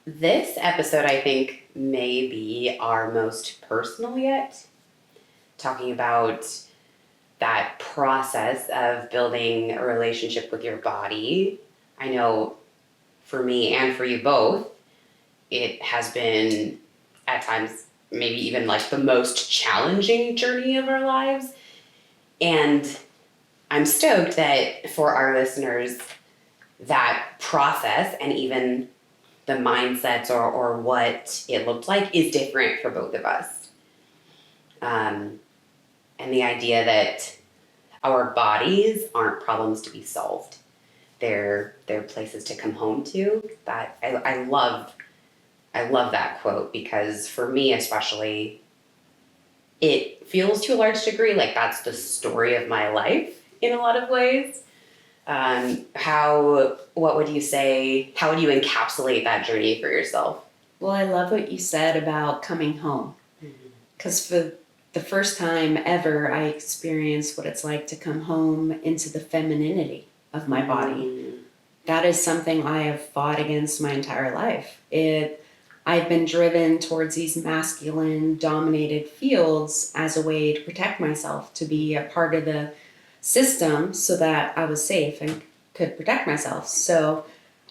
This episode, I think, may be our most personal yet, talking about that process of building a relationship with your body. I know for me and for you both, it has been at times maybe even like the most challenging journey of our lives. And I'm stoked that for our listeners, that process and even the mindsets or what it looked like is different for both of us. And the idea that our bodies aren't problems to be solved. They're places to come home to. That I love that quote because for me especially, it feels to a large degree like that's the story of my life in a lot of ways. What would you say, how would you encapsulate that journey for yourself? Well, I love what you said about coming home. Because for the first time ever, I experienced what it's like to come home into the femininity of my body. That is something I have fought against my entire life. I've been driven towards these masculine dominated fields as a way to protect myself, to be a part of the system so that I was safe and could protect myself. So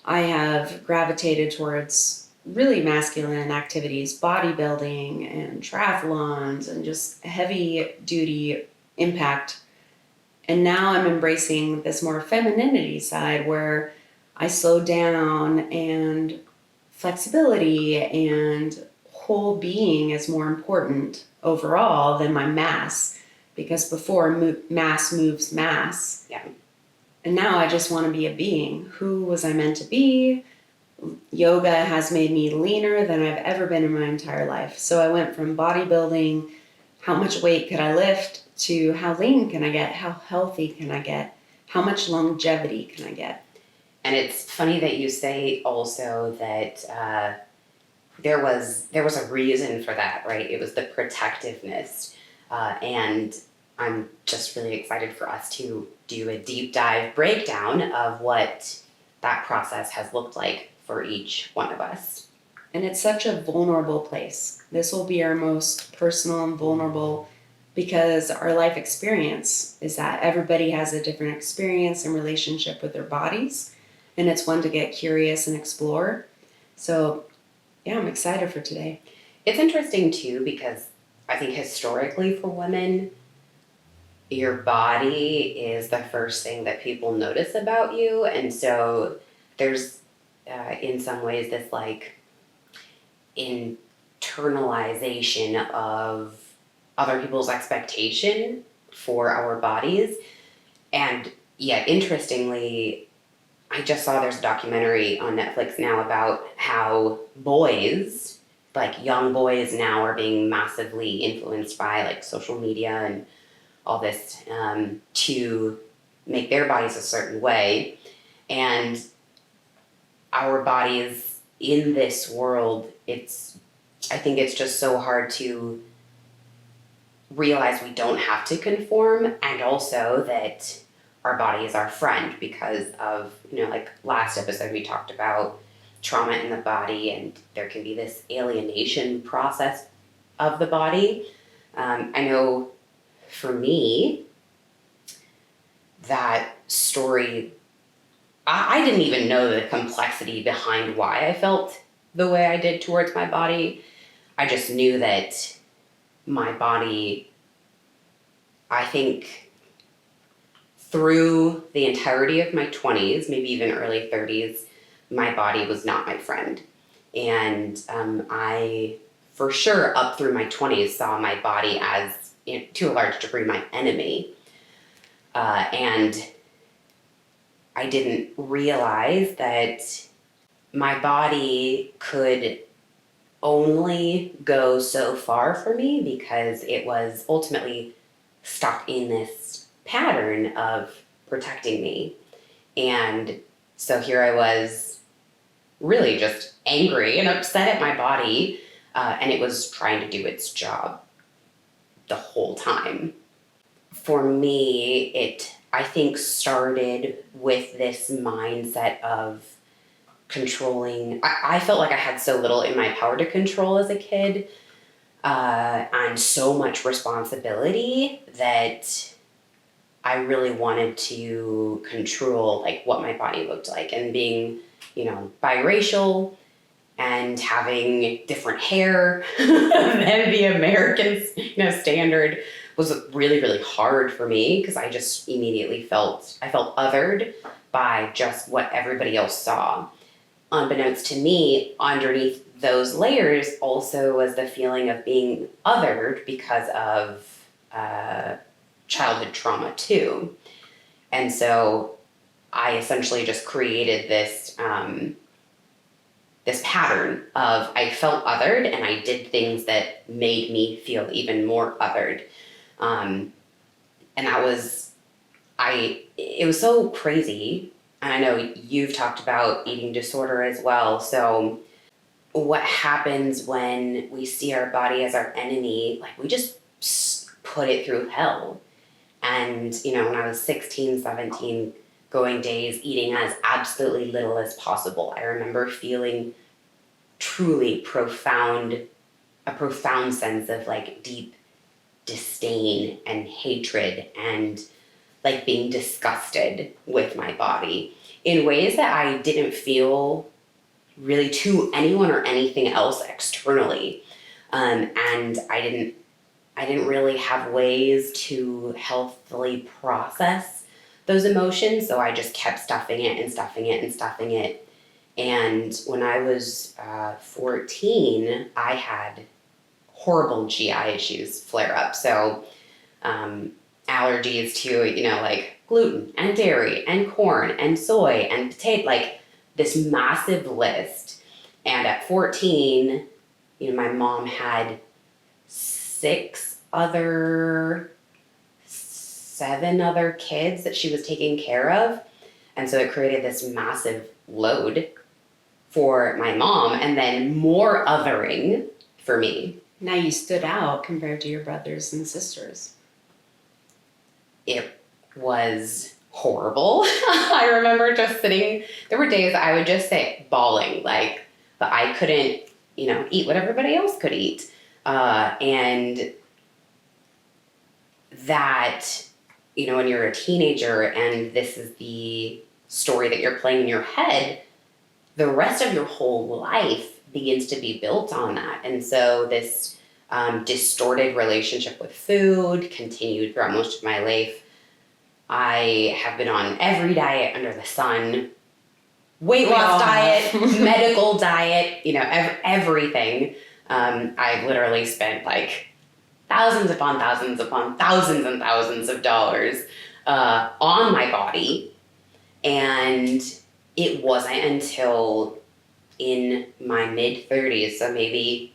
I have gravitated towards really masculine activities, bodybuilding and triathlons and just heavy duty impact. And now I'm embracing this more femininity side where I slow down and flexibility and whole being is more important overall than my mass, because before mass moves mass. Yeah. And now I just want to be a being. Who was I meant to be? Yoga has made me leaner than I've ever been in my entire life. So I went from bodybuilding, how much weight could I lift, to how lean can I get, how healthy can I get, how much longevity can I get. And it's funny that you say also that there was a reason for that, right? It was the protectiveness, and I'm just really excited for us to do a deep dive breakdown of what that process has looked like for each one of us. And it's such a vulnerable place. This will be our most personal and vulnerable because our life experience is that everybody has a different experience and relationship with their bodies. And it's one to get curious and explore. So, yeah, I'm excited for today. It's interesting, too, because I think historically for women, your body is the first thing that people notice about you. And so there's, in some ways, this, like, internalization of other people's expectation for our bodies. And yet, interestingly, I just saw there's a documentary on Netflix now about how boys, like young boys now, are being massively influenced by like social media and all this to make their bodies a certain way. And our bodies in this world, I think it's just so hard to realize we don't have to conform, and also that our body is our friend because of, like last episode we talked about trauma in the body, and there can be this alienation process of the body. I know for me, that story, I didn't even know the complexity behind why I felt the way I did towards my body. I just knew that my body, I think, through the entirety of my 20s, maybe even early 30s, my body was not my friend. And I, for sure, up through my 20s, saw my body as, to a large degree, my enemy. And I didn't realize that my body could only go so far for me because it was ultimately stuck in this pattern of protecting me. And so here I was really just angry and upset at my body, and it was trying to do its job the whole time. For me, it, I think, started with this mindset of controlling. I felt like I had so little in my power to control as a kid, and so much responsibility that I really wanted to control like what my body looked like. And being, biracial and having different hair than the American, standard was really, really hard for me because I just immediately felt othered by just what everybody else saw. Unbeknownst to me, underneath those layers also was the feeling of being othered because of childhood trauma too. And so I essentially just created this this pattern of I felt othered and I did things that made me feel even more othered. And that was, it was so crazy. And I know you've talked about eating disorder as well. So what happens when we see our body as our enemy, like we just put it through hell. And, when I was 16, 17, going days, eating as absolutely little as possible, I remember feeling truly a profound sense of like deep disdain and hatred and like being disgusted with my body in ways that I didn't feel really to anyone or anything else externally. And I didn't really have ways to healthily process those emotions, so I just kept stuffing it and stuffing it and stuffing it. And when I was 14, I had horrible GI issues flare up. So allergies to, like gluten and dairy and corn and soy and potato, like this massive list. And at 14, my mom had 7 other kids that she was taking care of. And so it created this massive load for my mom and then more othering for me. Now you stood out compared to your brothers and sisters. It was horrible. I remember just sitting, there were days I would just sit bawling, but I couldn't, eat what everybody else could eat. And that, when you're a teenager and this is the story that you're playing in your head, the rest of your whole life begins to be built on that. And so this distorted relationship with food continued throughout most of my life. I have been on every diet under the sun, weight loss diet, medical diet, everything. I've literally spent thousands upon thousands upon thousands and thousands of dollars on my body. And it wasn't until in my mid-30s, so maybe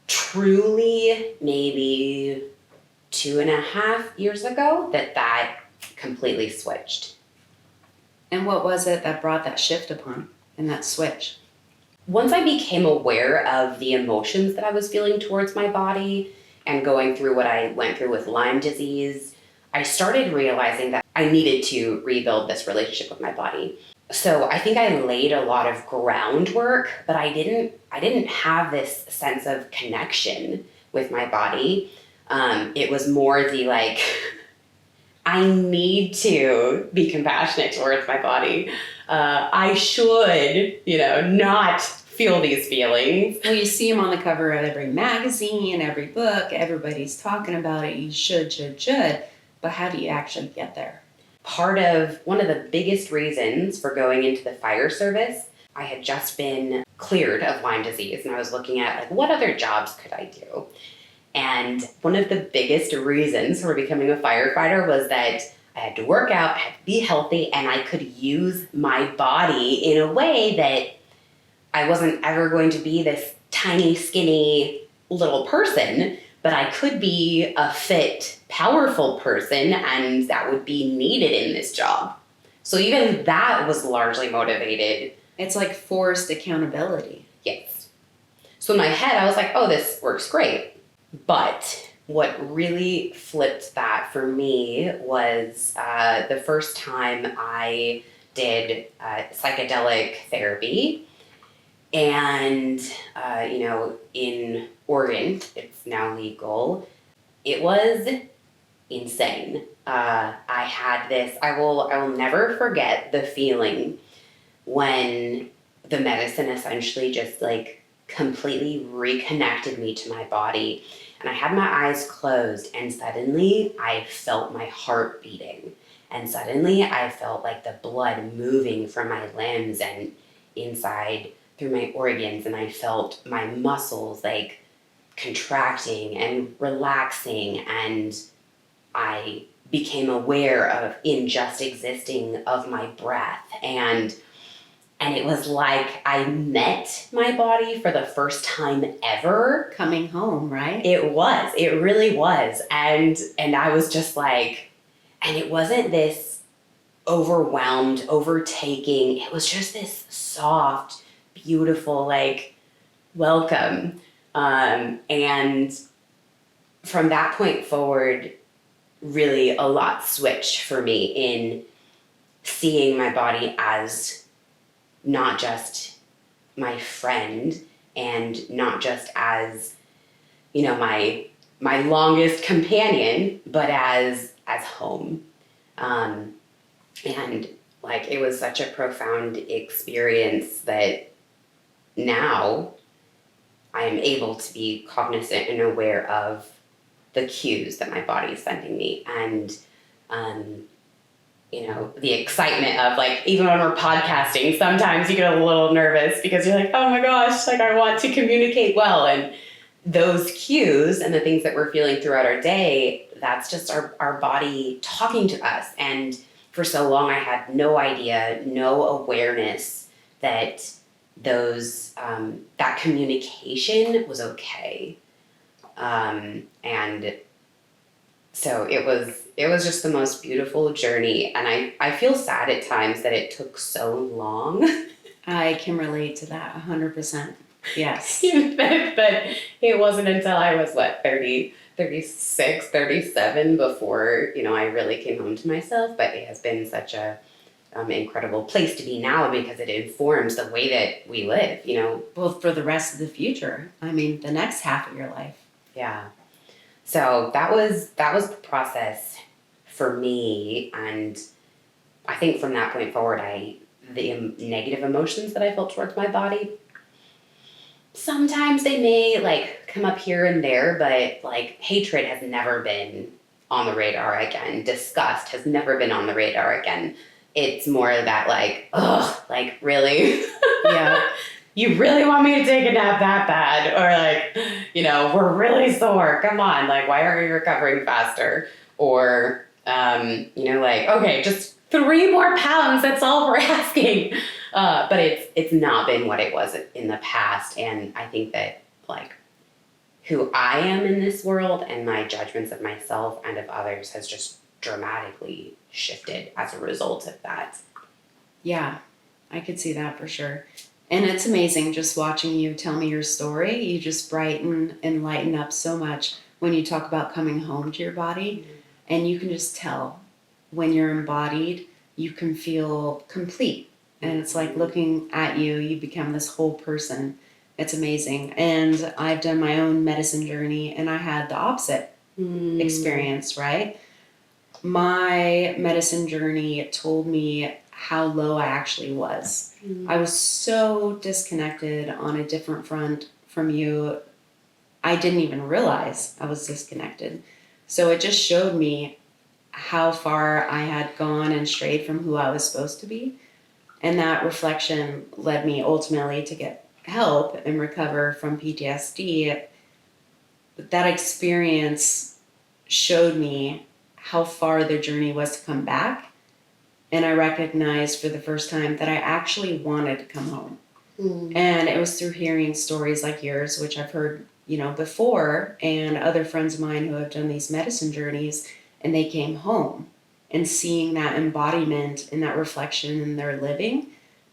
2.5 years ago, that completely switched. And what was it that brought that shift upon and that switch? Once I became aware of the emotions that I was feeling towards my body and going through what I went through with Lyme disease, I started realizing that I needed to rebuild this relationship with my body. So I think I laid a lot of groundwork, but I didn't have this sense of connection with my body. It was more the I need to be compassionate towards my body. I should, not feel these feelings. Well, you see them on the cover of every magazine, every book, everybody's talking about it. You should. But how do you actually get there? One of the biggest reasons for going into the fire service, I had just been cleared of Lyme disease and I was looking at what other jobs could I do? And one of the biggest reasons for becoming a firefighter was that I had to work out, I had to be healthy, and I could use my body in a way that I wasn't ever going to be this tiny, skinny little person, but I could be a fit, powerful person, and that would be needed in this job. So even that was largely motivated. It's like forced accountability. Yes. So in my head, I was like, oh, this works great. But what really flipped that for me was the first time I did psychedelic therapy. And, in Oregon, it's now legal. It was insane. I had this, I will never forget the feeling when the medicine essentially just like completely reconnected me to my body. And I had my eyes closed, and suddenly I felt my heart beating. And suddenly I felt like the blood moving from my limbs and inside through my organs. And I felt my muscles like contracting and relaxing. And I became aware of in just existing of my breath. And it was like I met my body for the first time ever. Coming home, right? It really was. And I was just like, and it wasn't this overwhelmed, overtaking. It was just this soft, beautiful, like, welcome. And from that point forward, really a lot switched for me in seeing my body as not just my friend and not just as, my longest companion, but as home. And like, it was such a profound experience that now I am able to be cognizant and aware of the cues that my body is sending me. And, the excitement of like, even when we're podcasting, sometimes you get a little nervous because you're like, oh my gosh, like I want to communicate well. And those cues and the things that we're feeling throughout our day, that's just our body talking to us. And for so long, I had no idea, no awareness that those, that communication was okay. And so it was just the most beautiful journey. And I feel sad at times that it took so long. I can relate to that 100%. Yes. But it wasn't until I was 30, 36, 37 before, I really came home to myself. But it has been such a incredible place to be now because it informs the way that we live, Well, for the rest of the future. I mean, the next half of your life. Yeah. So that was the process for me. And I think from that point forward, the negative emotions that I felt towards my body, sometimes they may like come up here and there, but like hatred has never been on the radar again. Disgust has never been on the radar again. It's more that like, ugh, like really? Yeah. You really want me to take a nap that bad? Or like, we're really sore. Come on, like, why aren't we recovering faster? Or, like, okay, just 3 more pounds. That's all we're asking. But it's not been what it was in the past. And I think that, like, who I am in this world and my judgments of myself and of others has just dramatically shifted as a result of that. Yeah, I could see that for sure. And it's amazing just watching you tell me your story. You just brighten and lighten up so much when you talk about coming home to your body. Mm-hmm. And you can just tell when you're embodied, you can feel complete. And it's like looking at you, you become this whole person. It's amazing. And I've done my own medicine journey and I had the opposite experience, right? My medicine journey told me how low I actually was. I was so disconnected on a different front from you. I didn't even realize I was disconnected. So it just showed me how far I had gone and strayed from who I was supposed to be. And that reflection led me ultimately to get help and recover from PTSD. But that experience showed me how far the journey was to come back. And I recognized for the first time that I actually wanted to come home. And it was through hearing stories like yours, which I've heard, before, and other friends of mine who have done these medicine journeys, and they came home and seeing that embodiment and that reflection in their living,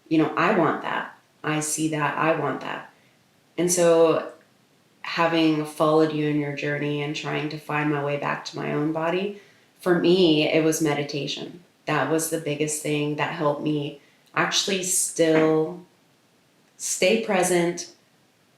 I want that. I see that. I want that. And so having followed you in your journey and trying to find my way back to my own body, for me, it was meditation. That was the biggest thing that helped me actually still stay present,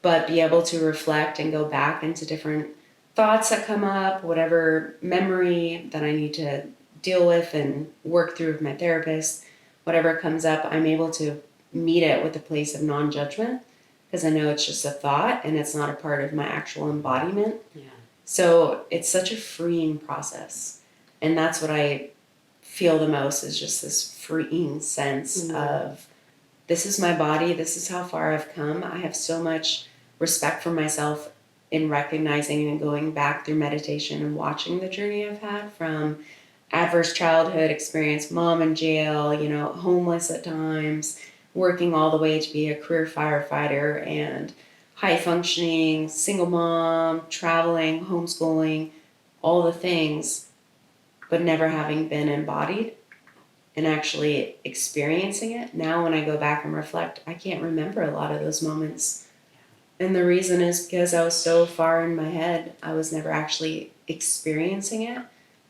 but be able to reflect and go back into different thoughts that come up, whatever memory that I need to deal with and work through with my therapist, whatever comes up, I'm able to meet it with a place of non-judgment because I know it's just a thought and it's not a part of my actual embodiment. Yeah. So it's such a freeing process. And that's what I feel the most, is just this freeing sense of, this is my body, this is how far I've come. I have so much respect for myself in recognizing and going back through meditation and watching the journey I've had, from adverse childhood experience, mom in jail, homeless at times, working all the way to be a career firefighter, and high functioning, single mom, traveling, homeschooling, all the things, but never having been embodied and actually experiencing it. Now when I go back and reflect, I can't remember a lot of those moments. And the reason is because I was so far in my head, I was never actually experiencing it.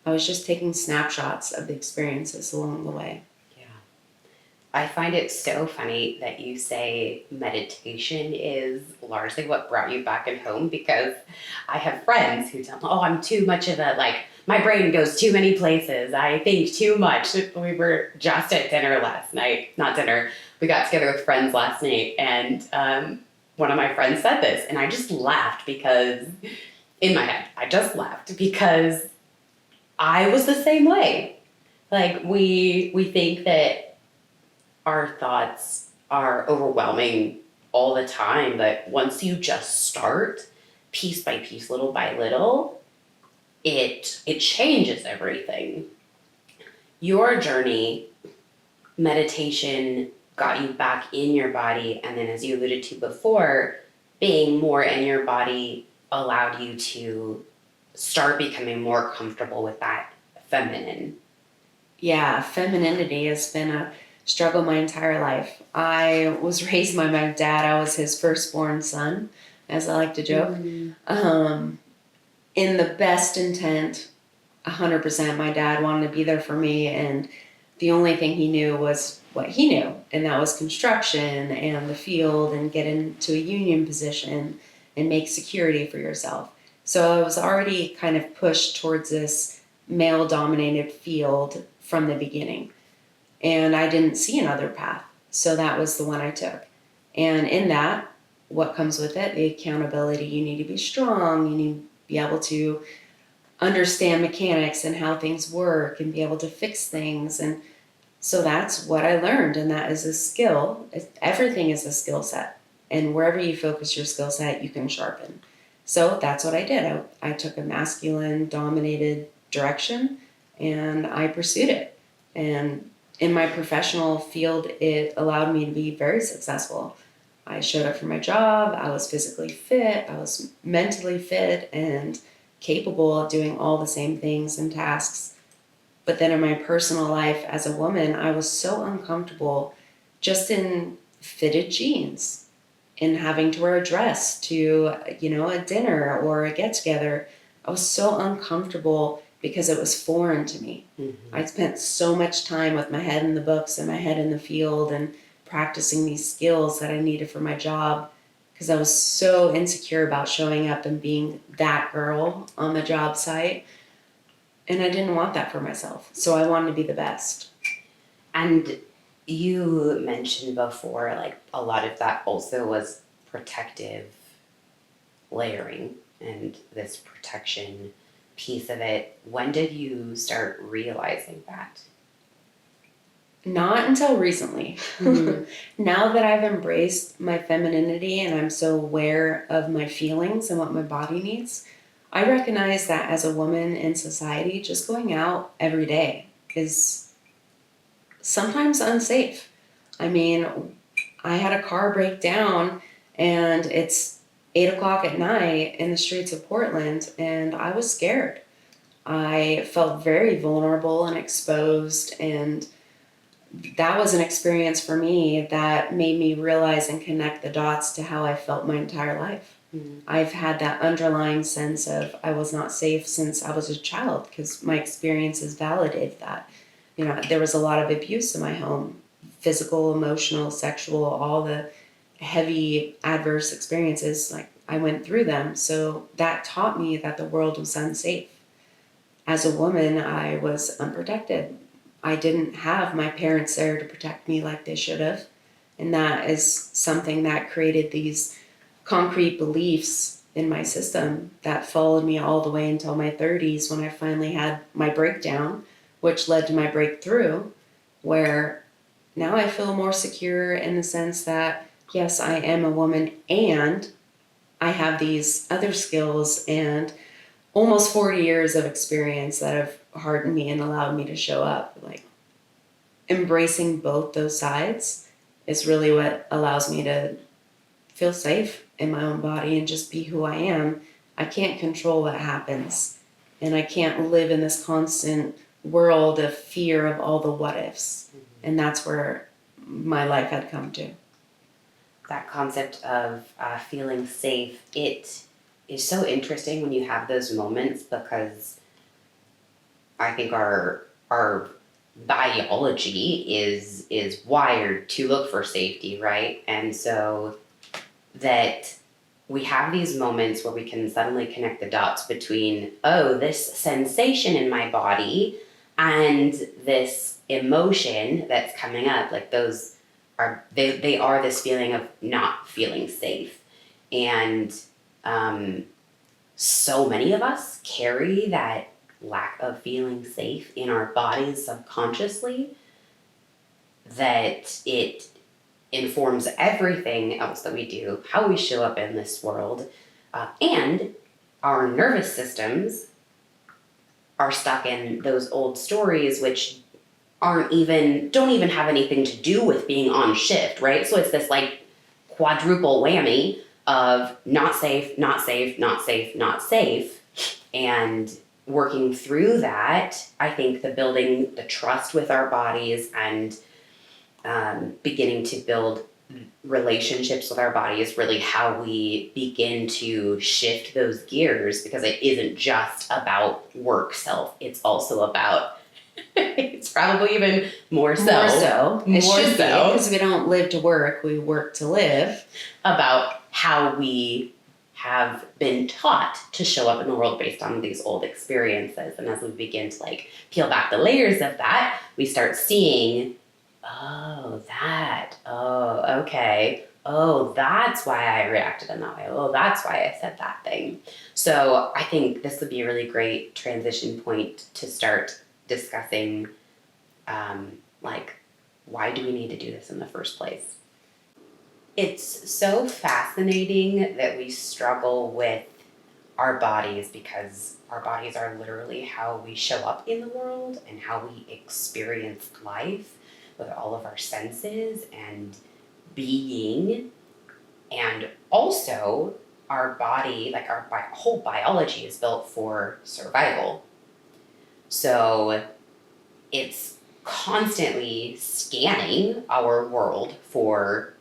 I was just taking snapshots of the experiences along the way. Yeah. I find it so funny that you say meditation is largely what brought you back and home, because I have friends who tell me, oh, I'm too much of my brain goes too many places. I think too much. We were just at dinner last night, not dinner. We got together with friends last night, and one of my friends said this, and I just laughed because, in my head, I just laughed because I was the same way. We think that our thoughts are overwhelming all the time, but once you just start, piece by piece, little by little, it changes everything. Your journey, meditation got you back in your body, and then, as you alluded to before, being more in your body allowed you to start becoming more comfortable with that feminine. Yeah, femininity has been a struggle my entire life. I was raised by my dad. I was his firstborn son, as I like to joke. In the best intent, 100%, my dad wanted to be there for me, and the only thing he knew was what he knew, and that was construction and the field and get into a union position and make security for yourself. So I was already kind of pushed towards this male-dominated field from the beginning, and I didn't see another path. So that was the one I took. And in that, what comes with it? The accountability. You need to be strong. You need to be able to understand mechanics and how things work and be able to fix things. And so that's what I learned, and that is a skill. Everything is a skill set, and wherever you focus your skill set, you can sharpen. So that's what I did. I took a masculine dominated direction, and I pursued it. And in my professional field, it allowed me to be very successful. I showed up for my job. I was physically fit. I was mentally fit and capable of doing all the same things and tasks. But then in my personal life as a woman, I was so uncomfortable just in fitted jeans, in having to wear a dress to, a dinner or a get together. I was so uncomfortable because it was foreign to me. Mm-hmm. I spent so much time with my head in the books and my head in the field and practicing these skills that I needed for my job, because I was so insecure about showing up and being that girl on the job site. And I didn't want that for myself. So I wanted to be the best. And you mentioned before, a lot of that also was protective layering and this protection piece of it. When did you start realizing that? Not until recently. Mm-hmm. Now that I've embraced my femininity and I'm so aware of my feelings and what my body needs, I recognize that as a woman in society, just going out every day is sometimes unsafe. I mean, I had a car break down and it's 8:00 at night in the streets of Portland, and I was scared. I felt very vulnerable and exposed, and that was an experience for me that made me realize and connect the dots to how I felt my entire life. Mm-hmm. I've had that underlying sense of I was not safe since I was a child, because my experiences validated that. You know, there was a lot of abuse in my home, physical, emotional, sexual, all the heavy adverse experiences. Like, I went through them. So that taught me that the world was unsafe. As a woman, I was unprotected. I didn't have my parents there to protect me like they should have. And that is something that created these concrete beliefs in my system that followed me all the way until my 30s, when I finally had my breakdown, which led to my breakthrough, where now I feel more secure in the sense that, yes, I am a woman and I have these other skills and almost 40 years of experience that have hardened me and allowed me to show up. Like, embracing both those sides is really what allows me to feel safe in my own body and just be who I am. I can't control what happens, and I can't live in this constant world of fear of all the what ifs. And that's where my life had come to. That concept of feeling safe, it is so interesting when you have those moments, because I think our biology is wired to look for safety, right? And so that we have these moments where we can suddenly connect the dots between, oh, this sensation in my body and this emotion that's coming up, like those are, they are this feeling of not feeling safe. And so many of us carry that lack of feeling safe in our bodies subconsciously, that it informs everything else that we do, how we show up in this world, and our nervous systems are stuck in those old stories, which don't even have anything to do with being on shift, right? So it's this like quadruple whammy of not safe, not safe, not safe, not safe. And working through that, I think building the trust with our bodies and beginning to build relationships with our body is really how we begin to shift those gears, because it isn't just about work self, it's also about it's probably even more so. It should be, because we don't live to work, we work to live. About how we have been taught to show up in the world based on these old experiences. And as we begin to like peel back the layers of that, we start seeing, oh, okay. Oh, that's why I reacted in that way. Oh, that's why I said that thing. So I think this would be a really great transition point to start discussing, like, why do we need to do this in the first place? It's so fascinating that we struggle with our bodies, because our bodies are literally how we show up in the world and how we experience life with all of our senses and being. And also, our body, like our whole biology, is built for survival. So it's constantly scanning our world for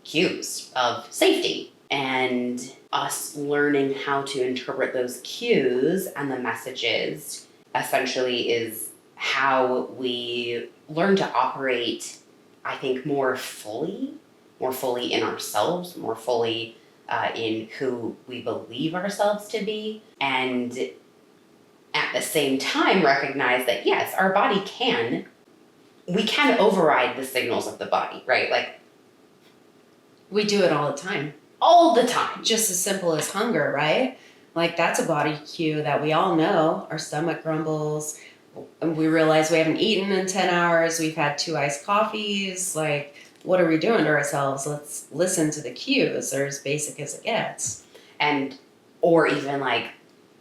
cues of safety, and us learning how to interpret those cues and the messages essentially is how we learn to operate, I think, more fully in ourselves, more fully in who we believe ourselves to be, and at the same time recognize that yes, our body we can override the signals of the body, right? Like, we do it all the time. All the time. Just as simple as hunger, right? Like, that's a body cue that we all know. Our stomach grumbles, and we realize we haven't eaten in 10 hours, we've had 2 iced coffees. Like, what are we doing to ourselves? Let's listen to the cues. They're as basic as it gets. Or even like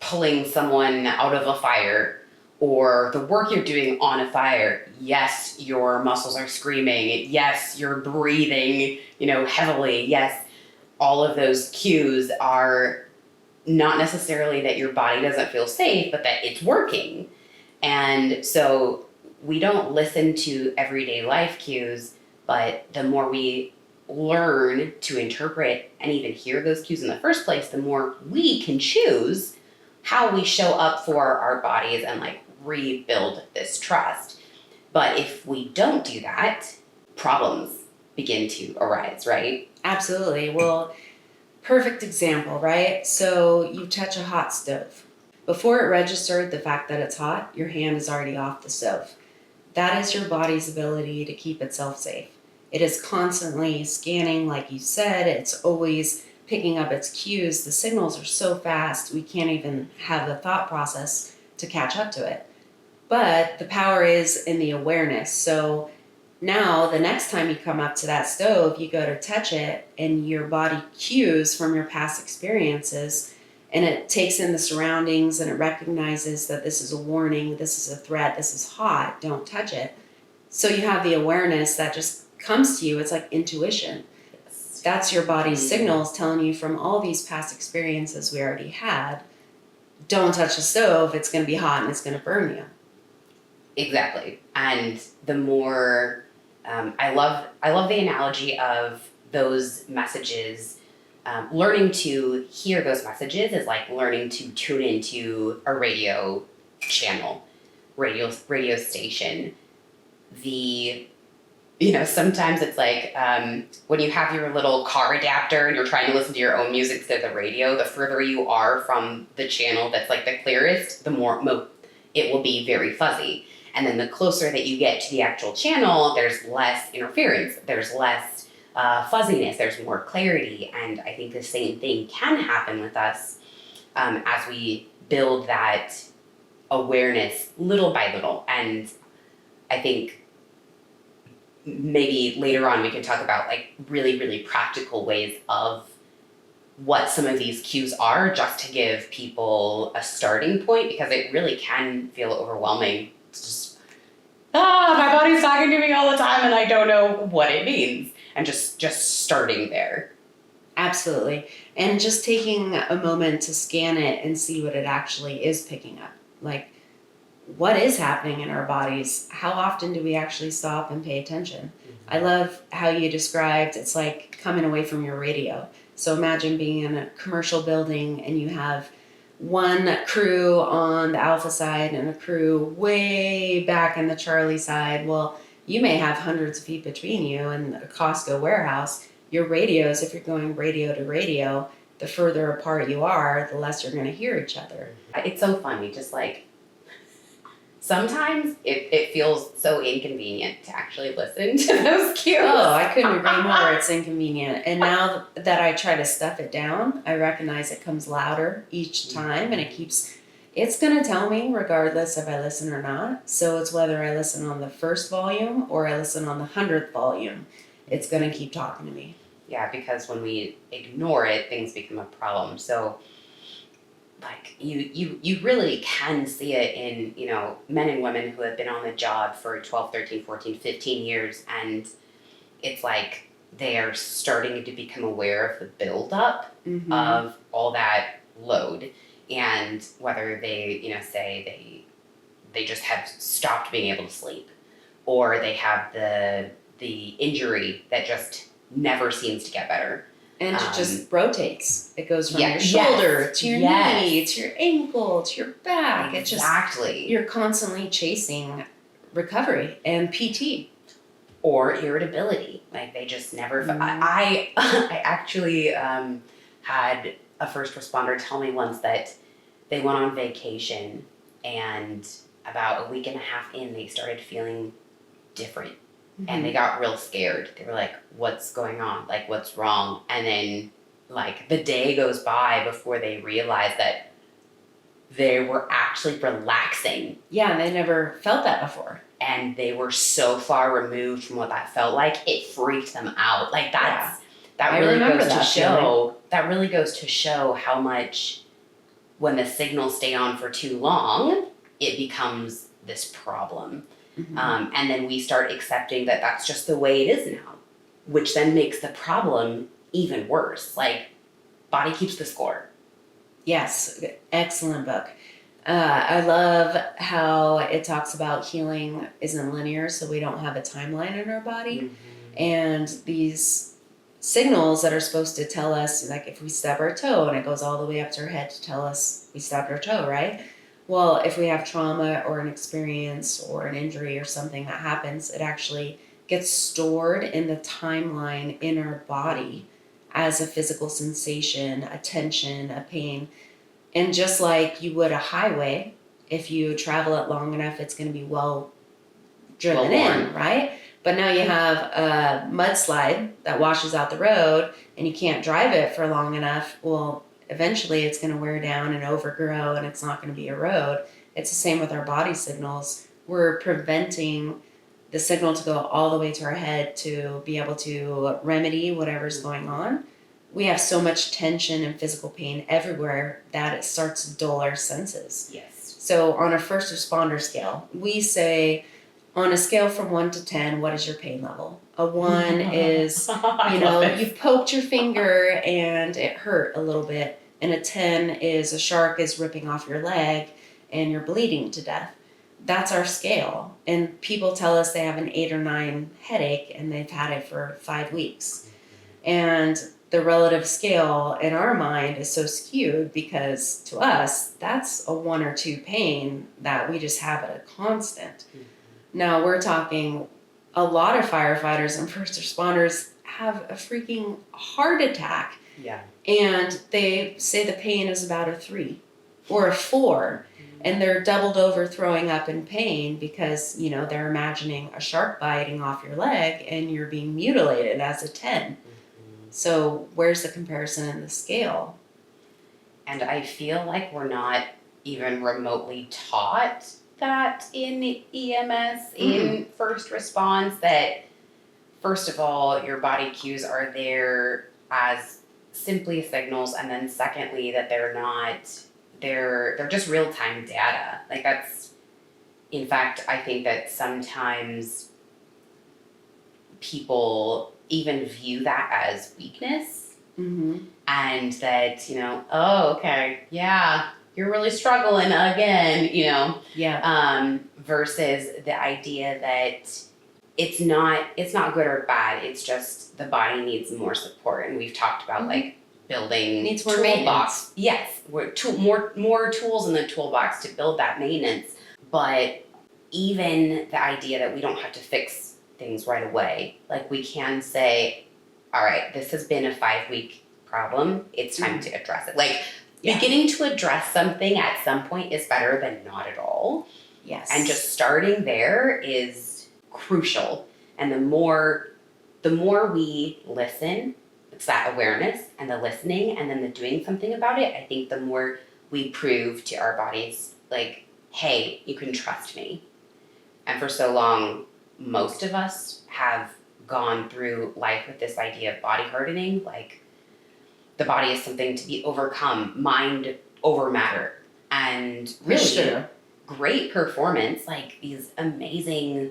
pulling someone out of a fire, or the work you're doing on a fire. Yes, your muscles are screaming. Yes, you're breathing, heavily. Yes, all of those cues are not necessarily that your body doesn't feel safe, but that it's working. And so we don't listen to everyday life cues, but the more we learn to interpret and even hear those cues in the first place, the more we can choose how we show up for our bodies and like rebuild this trust. But if we don't do that, problems begin to arise, right? Absolutely. Well, perfect example, right? So you touch a hot stove. Before it registered the fact that it's hot, your hand is already off the stove. That is your body's ability to keep itself safe. It is constantly scanning, like you said, it's always picking up its cues. The signals are so fast, we can't even have the thought process to catch up to it. But the power is in the awareness. So now, the next time you come up to that stove, you go to touch it, and your body cues from your past experiences, and it takes in the surroundings and it recognizes that this is a warning, this is a threat, this is hot, don't touch it. So you have the awareness that just comes to you. It's like intuition. That's your body's signals telling you from all these past experiences we already had, don't touch the stove, it's going to be hot and it's going to burn you. Exactly. And the more I love the analogy of those messages. Learning to hear those messages is like learning to tune into a radio channel, radio station. Sometimes it's like when you have your little car adapter and you're trying to listen to your own music through the radio, the further you are from the channel that's like the clearest, the more it will be very fuzzy. And then the closer that you get to the actual channel, there's less interference, there's less fuzziness, there's more clarity. And I think the same thing can happen with us as we build that awareness little by little. And I think maybe later on we can talk about like really, really practical ways of what some of these cues are, just to give people a starting point, because it really can feel overwhelming. It's just, my body's talking to me all the time and I don't know what it means. And just starting there. Absolutely. And just taking a moment to scan it and see what it actually is picking up. Like, what is happening in our bodies? How often do we actually stop and pay attention? Mm-hmm. I love how you described it's like coming away from your radio. So imagine being in a commercial building and you have one crew on the Alpha side and a crew way back in the Charlie side. Well, you may have hundreds of feet between you and a Costco warehouse. Your radios, if you're going radio to radio, the further apart you are, the less you're going to hear each other. It's so funny, just like sometimes it feels so inconvenient to actually listen to those cues. Oh, I couldn't agree more. It's inconvenient. And now that I try to stuff it down, I recognize it comes louder each time, and it's going to tell me regardless if I listen or not. So it's whether I listen on the first volume or I listen on the 100th volume, it's going to keep talking to me. Yeah, because when we ignore it, things become a problem. So like you really can see it in, men and women who have been on the job for 12, 13, 14, 15 years, and it's like they are starting to become aware of the buildup mm-hmm. of all that load, and whether they, say they just have stopped being able to sleep, or they have the injury that just never seems to get better. And it just rotates. It goes from your shoulder to your knee, to your ankle, to your back. Exactly. You're constantly chasing recovery and PT. Or irritability. Like they just never... Mm-hmm. I actually had a first responder tell me once that they went on vacation and about a week and a half in, they started feeling different. Mm-hmm. And they got real scared. They were like, what's going on? Like, what's wrong? And then, like, the day goes by before they realize that they were actually relaxing. Yeah, and they never felt that before. And they were so far removed from what that felt like, it freaked them out. Like, that really goes to show how much, when the signals stay on for too long, it becomes this problem. Mm-hmm. And then we start accepting that that's just the way it is now, which then makes the problem even worse. Like, body keeps the score. Yes, excellent book. I love how it talks about healing isn't linear, so we don't have a timeline in our body. Mm-hmm. And these signals that are supposed to tell us, like if we stub our toe, and it goes all the way up to our head to tell us we stubbed our toe, right? Well, if we have trauma or an experience or an injury or something that happens, it actually gets stored in the timeline in our body as a physical sensation, a tension, a pain. And just like you would a highway, if you travel it long enough, it's going to be well driven in, right? But now you have a mudslide that washes out the road and you can't drive it for long enough. Well, eventually it's going to wear down and overgrow and it's not going to be a road. It's the same with our body signals. We're preventing the signal to go all the way to our head to be able to remedy whatever's going on. We have so much tension and physical pain everywhere that it starts to dull our senses. Yes. So on a first responder scale, we say on a scale from 1 to 10, what is your pain level? A 1 is, you poked your finger and it hurt a little bit. And a 10 is a shark is ripping off your leg and you're bleeding to death. That's our scale. And people tell us they have an 8 or 9 headache and they've had it for 5 weeks. And the relative scale in our mind is so skewed because to us, that's a 1 or 2 pain that we just have at a constant. Now we're talking a lot of firefighters and first responders have a freaking heart attack. Yeah. And they say the pain is about a 3 or a 4. And they're doubled over throwing up in pain because, they're imagining a shark biting off your leg and you're being mutilated as a 10. So where's the comparison in the scale? And I feel like we're not even remotely taught that in EMS, in first response, that first of all, your body cues are there as simply signals, and then secondly, that they're just real-time data. Like that's, in fact, I think that sometimes people even view that as weakness, and that, oh, okay, yeah, you're really struggling again, versus the idea that it's not good or bad. It's just the body needs more support, and we've talked about like building needs more toolbox. maintenance. Yes, more tools in the toolbox to build that maintenance. But even the idea that we don't have to fix things right away, like we can say, all right, this has been a 5-week problem. It's time to address it. Like beginning to address something at some point is better than not at all. Yes. And just starting there is crucial. And the more we listen, it's that awareness and the listening and then the doing something about it, I think the more we prove to our bodies, like, hey, you can trust me. And for so long, most of us have gone through life with this idea of body hardening, like the body is something to be overcome, mind over matter. And really great performance, like these amazing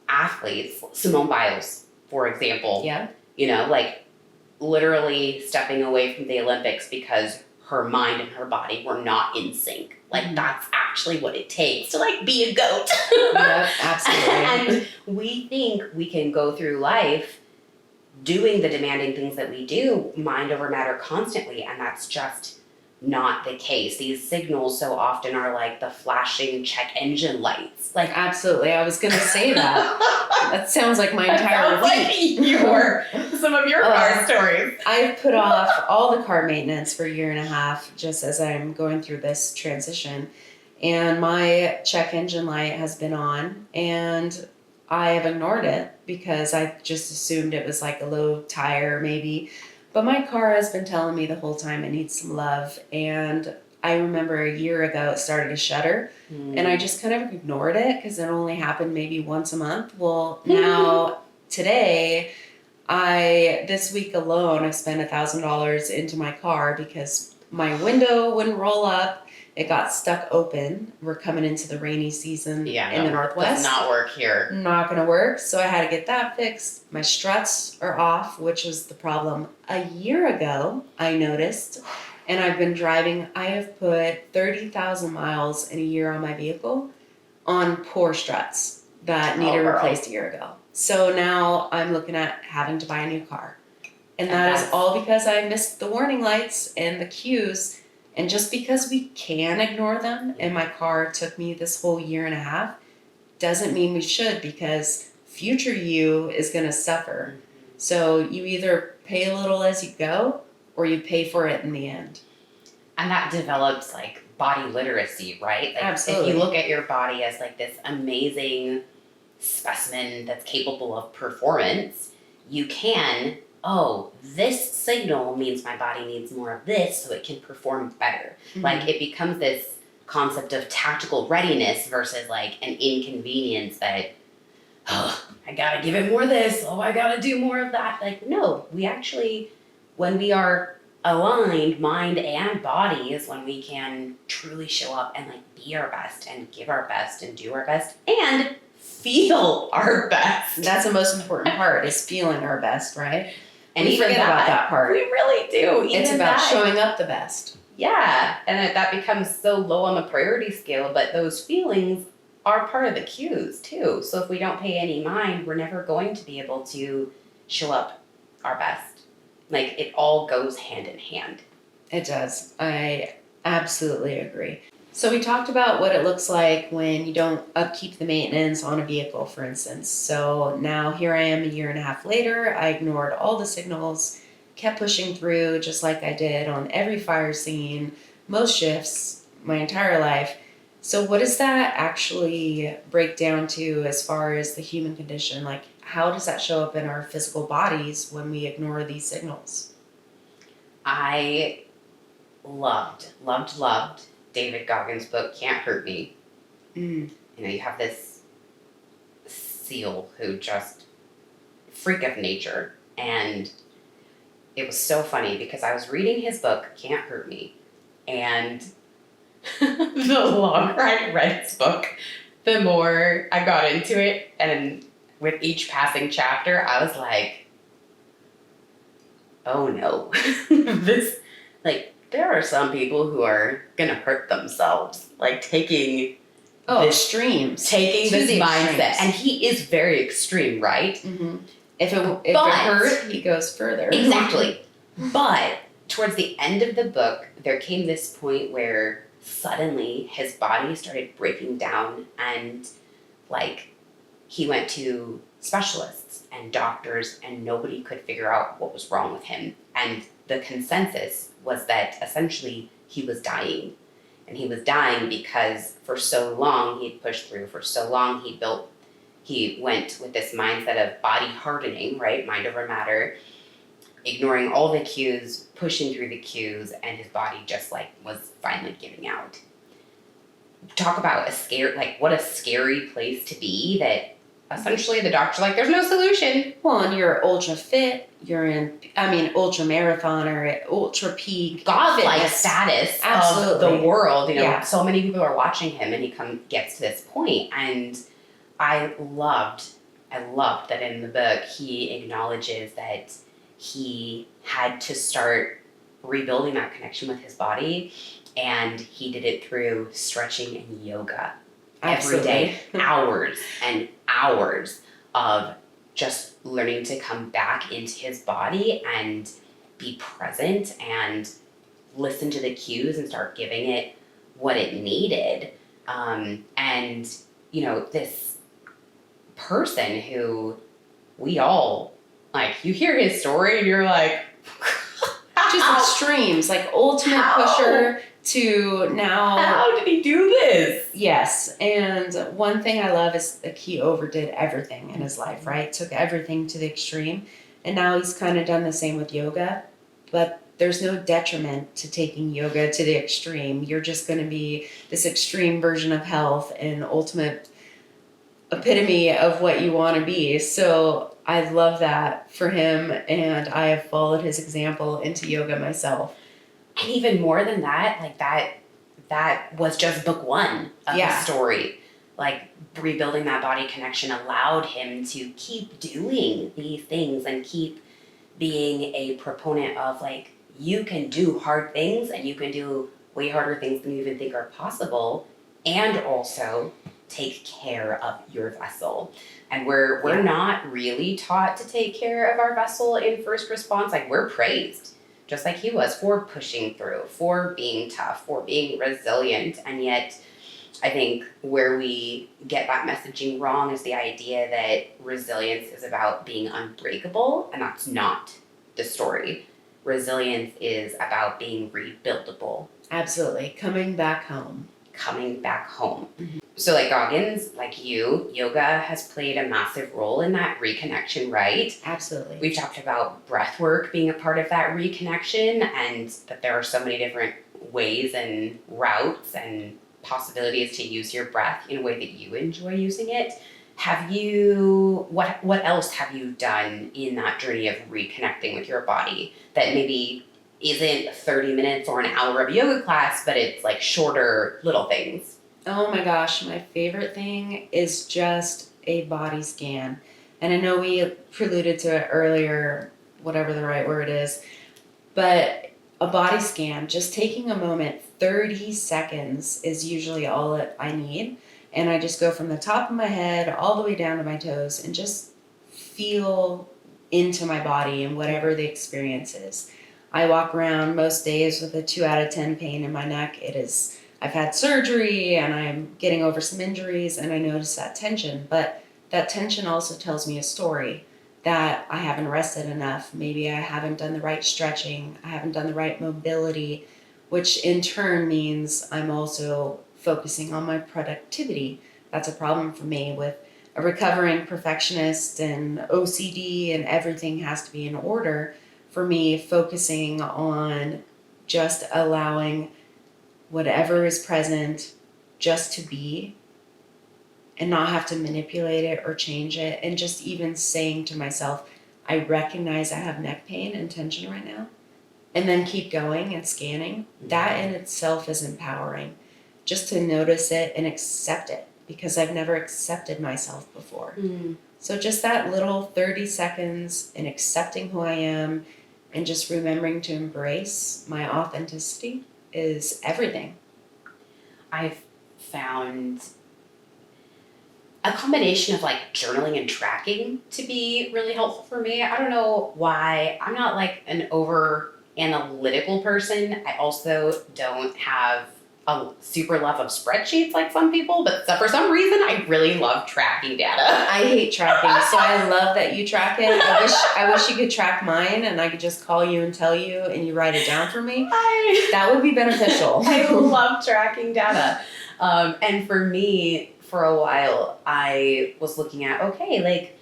athletes, Simone Biles, for example. Yeah. Like literally stepping away from the Olympics because her mind and her body were not in sync. Like that's actually what it takes to like be a goat. Yeah, absolutely. And we think we can go through life doing the demanding things that we do, mind over matter constantly, and that's just not the case. These signals so often are like the flashing check engine lights. Like absolutely, I was gonna say that. That sounds like my entire week. Like some of your car stories. I've put off all the car maintenance for a year and a half just as I'm going through this transition. And my check engine light has been on and I have ignored it because I just assumed it was like a low tire maybe. But my car has been telling me the whole time it needs some love. And I remember a year ago it started to shudder and I just kind of ignored it because it only happened maybe once a month. Well, now today, this week alone, I've spent $1,000 into my car because my window wouldn't roll up. It got stuck open. We're coming into the rainy season in the Northwest. Does not work here. Not going to work. So I had to get that fixed. My struts are off, which was the problem. A year ago, I noticed, and I've been driving, I have put 30,000 miles in a year on my vehicle on poor struts that needed replaced a year ago. So now I'm looking at having to buy a new car. And that is all because I missed the warning lights and the cues. And just because we can ignore them, and my car took me this whole year and a half, doesn't mean we should, because future you is going to suffer. So you either pay a little as you go, or you pay for it in the end. And that develops like body literacy, right? Like, Absolutely. if you look at your body as like this amazing specimen that's capable of performance, you can, oh, this signal means my body needs more of this so it can perform better. Mhm. Like, it becomes this concept of tactical readiness versus like an inconvenience that, oh, I gotta give it more of this, oh, I gotta do more of that. Like, no, we actually, when we are aligned, mind and body, is when we can truly show up and like be our best and give our best and do our best and feel our best. That's the most important part, is feeling our best, right? And we even forget about that part. We really do. It's Even about that. showing up the best. Yeah, and that becomes so low on the priority scale, but those feelings are part of the cues too. So if we don't pay any mind, we're never going to be able to show up our best. Like, it all goes hand in hand. It does. I absolutely agree. So we talked about what it looks like when you don't upkeep the maintenance on a vehicle, for instance. So now here I am a year and a half later. I ignored all the signals, kept pushing through just like I did on every fire scene, most shifts, my entire life. So what does that actually break down to as far as the human condition? Like, how does that show up in our physical bodies when we ignore these signals? I loved David Goggins' book, Can't Hurt Me. Mm. You know, you have this seal who just, freak of nature. And it was so funny because I was reading his book, Can't Hurt Me, and the longer I read his book, the more I got into it. And with each passing chapter, I was like, oh no, this, like, there are some people who are gonna hurt themselves, like taking Extremes. this the mindset. extremes. And he is very extreme, right? Mm-hmm. If it hurt, he goes further. Exactly. But towards the end of the book, there came this point where suddenly his body started breaking down, and like, he went to specialists and doctors and nobody could figure out what was wrong with him. And the consensus was that essentially he was dying. And he was dying because for so long he'd pushed through, for so long he went with this mindset of body hardening, right? Mind over matter, ignoring all the cues, pushing through the cues, and his body just like was finally giving out. Talk about what a scary place to be, that essentially the doctor's like, there's no solution. Well, and you're ultra fit, ultra marathon or ultra peak. Godlike fitness. Status Absolutely. of the world. You know, Yeah. So many people are watching him, and he gets to this point, and I loved that in the book he acknowledges that he had to start rebuilding that connection with his body, and he did it through stretching and yoga. Absolutely. Every day, hours and hours of just learning to come back into his body and be present and listen to the cues and start giving it what it needed. And, you know, this person who we all, like, you hear his story and you're like, Just extremes, like ultimate pusher to now. How did he do this? Yes, and one thing I love is that he overdid everything in his life, right? Took everything to the extreme, and now he's kind of done the same with yoga, but there's no detriment to taking yoga to the extreme. You're just going to be this extreme version of health and ultimate epitome of what you want to be. So I love that for him, and I have followed his example into yoga myself. And even more than that, like that was just book one of the story. Like, rebuilding that body connection allowed him to keep doing these things and keep being a proponent of, like, you can do hard things and you can do way harder things than you even think are possible, and also take care of your vessel. And we're not really taught to take care of our vessel in first response. Like, we're praised. just like he was, for pushing through, for being tough, for being resilient. And yet, I think where we get that messaging wrong is the idea that resilience is about being unbreakable, and that's not the story. Resilience is about being rebuildable. Absolutely. Coming back home. Coming back home. Mm-hmm. So like Goggins, like you, yoga has played a massive role in that reconnection, right? Absolutely. We've talked about breath work being a part of that reconnection, and that there are so many different ways and routes and possibilities to use your breath in a way that you enjoy using it. Have you, what else have you done in that journey of reconnecting with your body that maybe isn't 30 minutes or an hour of yoga class, but it's like shorter little things? Oh my gosh, my favorite thing is just a body scan. And I know we preluded to it earlier, whatever the right word is, but a body scan, just taking a moment, 30 seconds is usually all that I need. And I just go from the top of my head all the way down to my toes and just feel into my body and whatever the experience is. I walk around most days with a 2 out of 10 pain in my neck. I've had surgery and I'm getting over some injuries, and I notice that tension, but that tension also tells me a story that I haven't rested enough. Maybe I haven't done the right stretching. I haven't done the right mobility, which in turn means I'm also focusing on my productivity. That's a problem for me with a recovering perfectionist and OCD, and everything has to be in order. For me, focusing on just allowing whatever is present just to be and not have to manipulate it or change it, and just even saying to myself, I recognize I have neck pain and tension right now, and then keep going and scanning. That in itself is empowering, just to notice it and accept it, because I've never accepted myself before. So just that little 30 seconds in accepting who I am and just remembering to embrace my authenticity is everything. I've found a combination of like journaling and tracking to be really helpful for me. I don't know why. I'm not like an over analytical person. I also don't have a super love of spreadsheets like some people, but for some reason I really love tracking data. I hate tracking, so I love that you track it. I wish you could track mine and I could just call you and tell you and you write it down for me. That would be beneficial. I love tracking data. And for me, for a while, I was looking at, okay, like,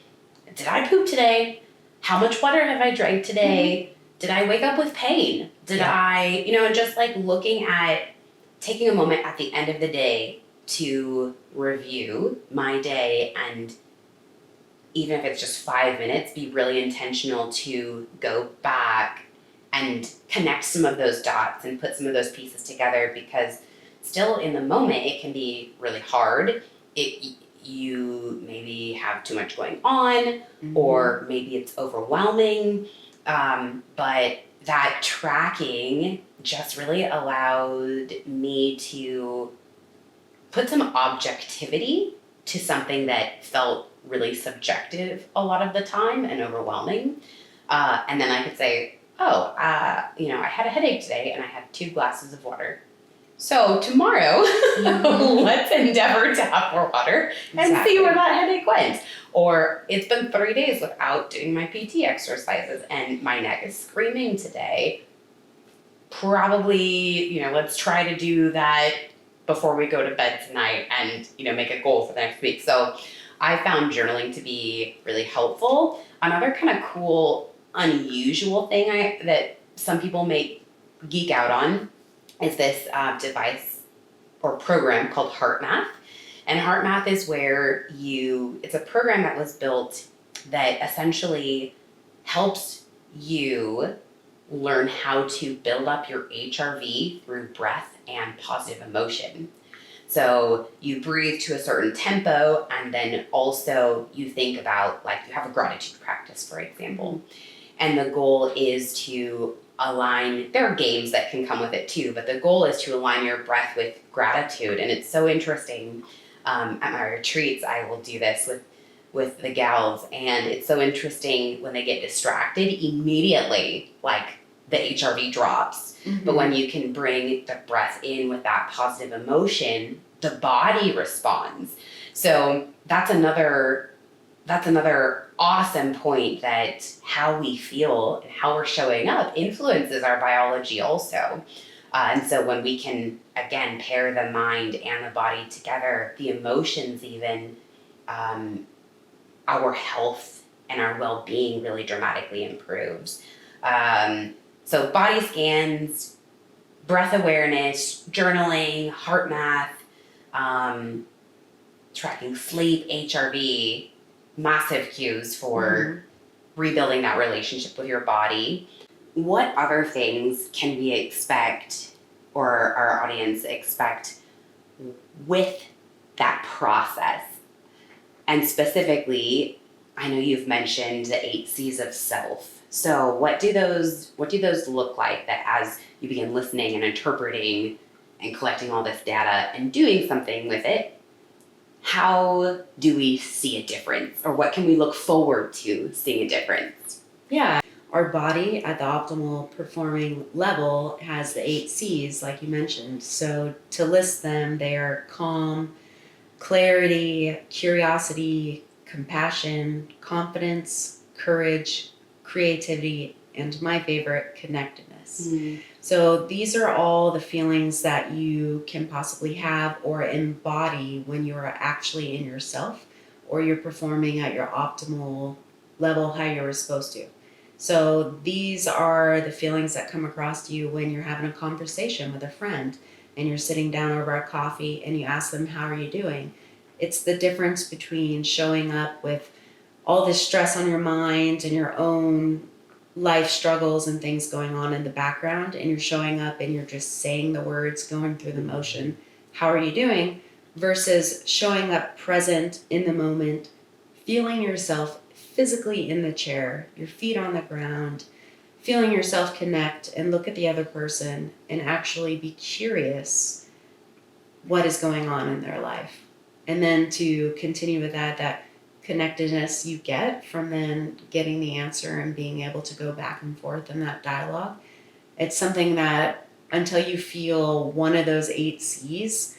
did I poop today? How much water have I drank today? Mm-hmm. Did I wake up with pain? Did I, and just like looking at, taking a moment at the end of the day to review my day, and even if it's just 5 minutes, be really intentional to go back and connect some of those dots and put some of those pieces together, because still in the moment it can be really hard. You maybe have too much going on, mm-hmm. or maybe it's overwhelming, but that tracking just really allowed me to put some objectivity to something that felt really subjective a lot of the time and overwhelming. And then I could say, I had a headache today and I had 2 glasses of water. So tomorrow, mm-hmm. let's endeavor to have more water and see where that headache went. Or it's been 3 days without doing my PT exercises and my neck is screaming today. Probably, let's try to do that before we go to bed tonight and, make a goal for the next week. So I found journaling to be really helpful. Another kind of cool, unusual thing that some people may geek out on is this device or program called HeartMath. And HeartMath is where it's a program that was built that essentially helps you learn how to build up your HRV through breath and positive emotion. So you breathe to a certain tempo, and then also you think about, like, you have a gratitude practice, for example. And the goal is to align, there are games that can come with it too, but the goal is to align your breath with gratitude. And it's so interesting. At my retreats, I will do this with the gals, and it's so interesting when they get distracted immediately, like the HRV drops. Mm-hmm. But when you can bring the breath in with that positive emotion, the body responds. So that's another awesome point, that how we feel and how we're showing up influences our biology also. And so when we can, again, pair the mind and the body together, the emotions even, our health and our well-being really dramatically improves. So body scans, breath awareness, journaling, heart math, tracking sleep, HRV, massive cues for rebuilding that relationship with your body. What other things can we expect, or our audience expect, with that process? And specifically, I know you've mentioned the 8 C's of self. So what do those look like, that as you begin listening and interpreting and collecting all this data and doing something with it, how do we see a difference, or what can we look forward to seeing a difference? Yeah. Our body at the optimal performing level has the 8 C's, like you mentioned. So to list them, they are calm, clarity, curiosity, compassion, confidence, courage, creativity, and my favorite, connectedness. So these are all the feelings that you can possibly have or embody when you are actually in yourself, or you're performing at your optimal level how you were supposed to. So these are the feelings that come across to you when you're having a conversation with a friend and you're sitting down over a coffee and you ask them, how are you doing? It's the difference between showing up with all this stress on your mind and your own life struggles and things going on in the background, and you're showing up and you're just saying the words, going through the motion, how are you doing, versus showing up present in the moment, feeling yourself physically in the chair, your feet on the ground, feeling yourself connect and look at the other person and actually be curious what is going on in their life. And then to continue with that connectedness you get from then getting the answer and being able to go back and forth in that dialogue. It's something that until you feel one of those 8 C's,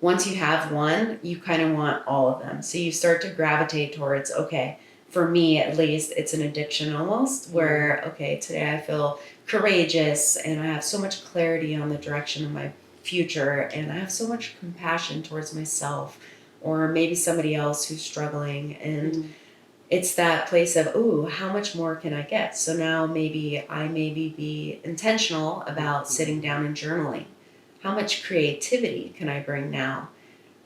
once you have one, you kind of want all of them. So you start to gravitate towards, okay, for me at least, it's an addiction almost, where, okay, today I feel courageous and I have so much clarity on the direction of my future, and I have so much compassion towards myself or maybe somebody else who's struggling. And it's that place of, ooh, how much more can I get? So now maybe be intentional about sitting down and journaling. How much creativity can I bring now?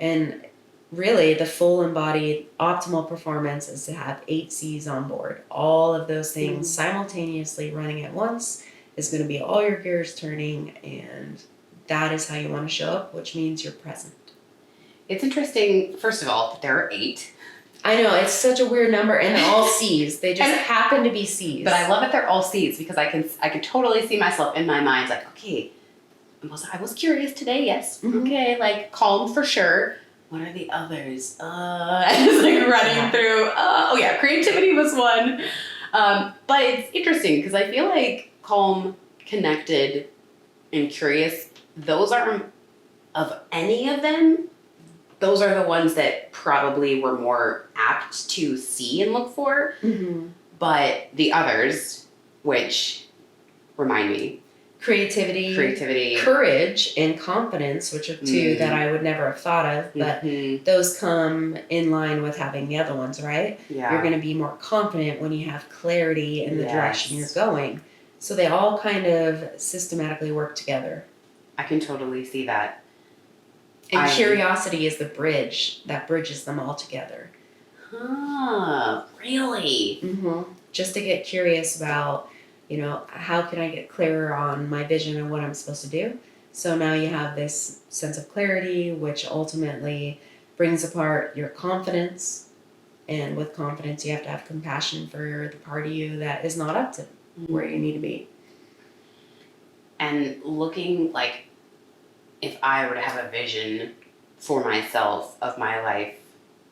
And really, the full embodied optimal performance is to have 8 C's on board. All of those things simultaneously running at once is going to be all your gears turning, and that is how you want to show up, which means you're present. It's interesting, first of all, that there are 8. I know, it's such a weird number, and they're all C's. They just happen to be C's. But I love that they're all C's, because I can totally see myself in my mind, like, okay, I was curious today, yes. Okay, like calm for sure. What are the others? I was like running through. Oh yeah, creativity was one. But it's interesting because I feel like calm, connected, and curious, those are, of any of them, those are the ones that probably were more apt to see and look for. But the others, which remind me, creativity, courage, and confidence, which are 2 that I would never have thought of, but those come in line with having the other ones, right? Yeah. You're going to be more confident when you have clarity in the direction you're going. So they all kind of systematically work together. I can totally see that. And curiosity is the bridge that bridges them all together. Really? Just to get curious about, how can I get clearer on my vision and what I'm supposed to do? So now you have this sense of clarity, which ultimately brings apart your confidence. And with confidence, you have to have compassion for the part of you that is not up to where you need to be. And looking, like, if I were to have a vision for myself of my life,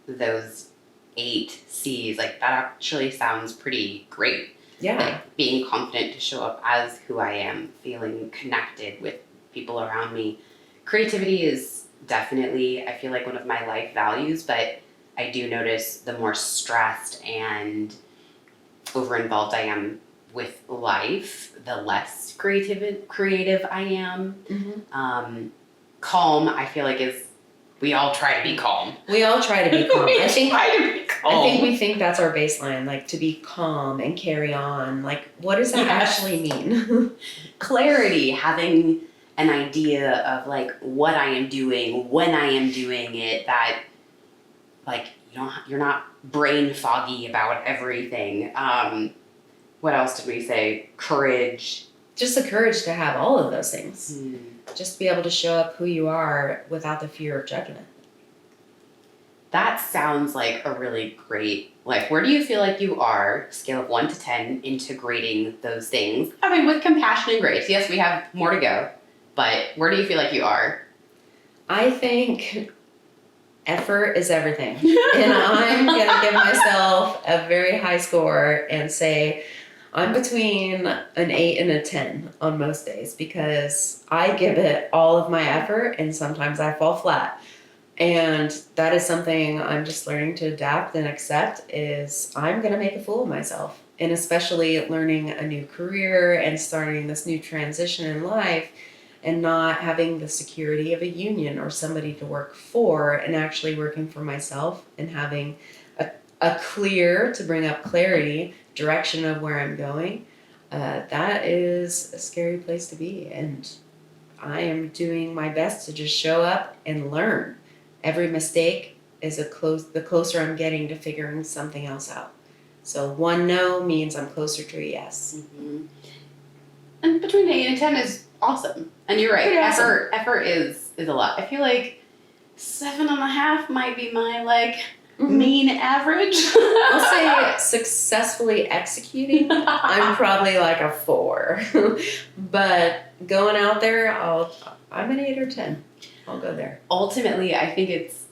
those 8 C's, like, that actually sounds pretty great. Yeah. Like being confident to show up as who I am, feeling connected with people around me. Creativity is definitely, I feel like, one of my life values, but I do notice the more stressed and over involved I am with life, the less creative I am. Mm-hmm. Calm, I feel like, is we all try to be calm. We all try to be calm. I think we think that's our baseline, like to be calm and carry on. Like, what does that actually mean? Clarity, having an idea of like what I am doing, when I am doing it, that like you're not brain foggy about everything. What else did we say? Courage. Just the courage to have all of those things. Hmm. Just be able to show up who you are without the fear of judgment. That sounds like a really great, like, where do you feel like you are, scale of 1 to 10, integrating those things? I mean, with compassion and grace. Yes, we have more to go, but where do you feel like you are? I think effort is everything. And I'm going to give myself a very high score and say I'm between an 8 and a 10 on most days because I give it all of my effort and sometimes I fall flat. And that is something I'm just learning to adapt and accept is I'm going to make a fool of myself. And especially learning a new career and starting this new transition in life and not having the security of a union or somebody to work for and actually working for myself and having a clear, to bring up clarity, direction of where I'm going. That is a scary place to be. And I am doing my best to just show up and learn. Every mistake is the closer I'm getting to figuring something else out. So 1 no means I'm closer to a yes. Mm-hmm. And between 8 and 10 is awesome. And you're right. Pretty awesome. Effort is a lot. I feel like 7.5 might be my mean average. I'll say successfully executing, I'm probably like a 4. But going out there, I'm an 8 or 10. I'll go there. Ultimately, I think it's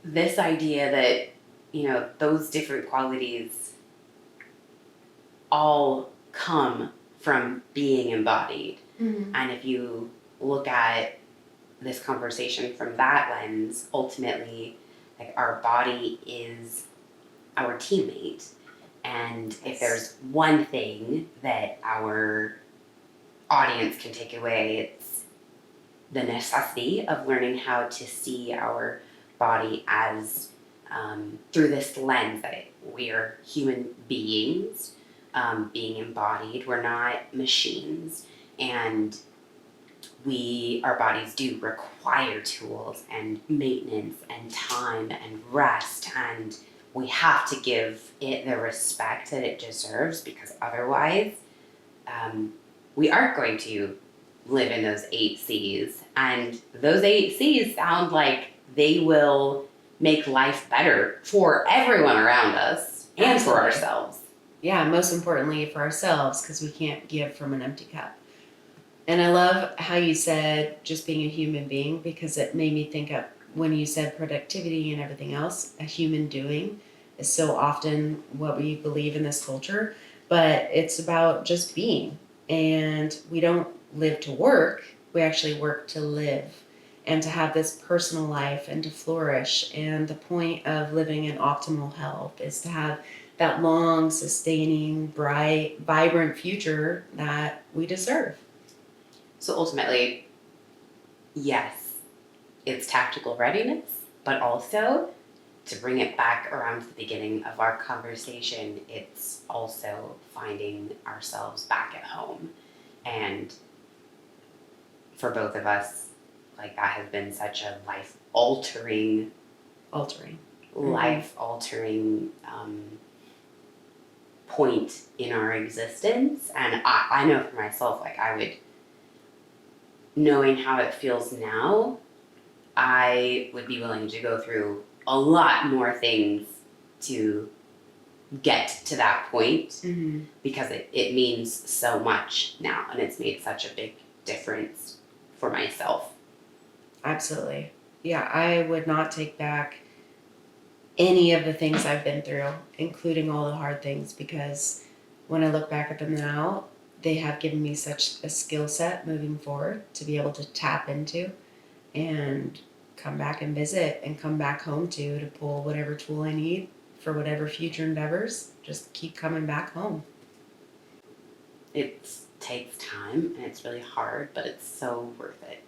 this idea that, those different qualities all come from being embodied. Mm-hmm. And if you look at this conversation from that lens, ultimately, like our body is our teammate. And if there's one thing that our audience can take away, it's the necessity of learning how to see our body as through this lens that we are human beings, being embodied. We're not machines, and our bodies do require tools and maintenance and time and rest, and we have to give it the respect that it deserves, because otherwise we aren't going to live in those 8 C's. And those 8 C's sound like they will make life better for everyone around us and for ourselves. Yeah, most importantly for ourselves, because we can't give from an empty cup. And I love how you said just being a human being, because it made me think of when you said productivity and everything else, a human doing is so often what we believe in this culture, but it's about just being. And we don't live to work, we actually work to live and to have this personal life and to flourish. And the point of living in optimal health is to have that long, sustaining, bright, vibrant future that we deserve. So ultimately, yes, it's tactical readiness, but also to bring it back around to the beginning of our conversation, it's also finding ourselves back at home. And for both of us, that has been such a life-altering point in our existence. And I know for myself, knowing how it feels now, I would be willing to go through a lot more things to get to that point, Mm-hmm. because it means so much now, and it's made such a big difference for myself. Absolutely. Yeah, I would not take back any of the things I've been through, including all the hard things, because when I look back at them now, they have given me such a skill set moving forward to be able to tap into and come back and visit and come back home to pull whatever tool I need for whatever future endeavors. Just keep coming back home. It takes time and it's really hard, but it's so worth it.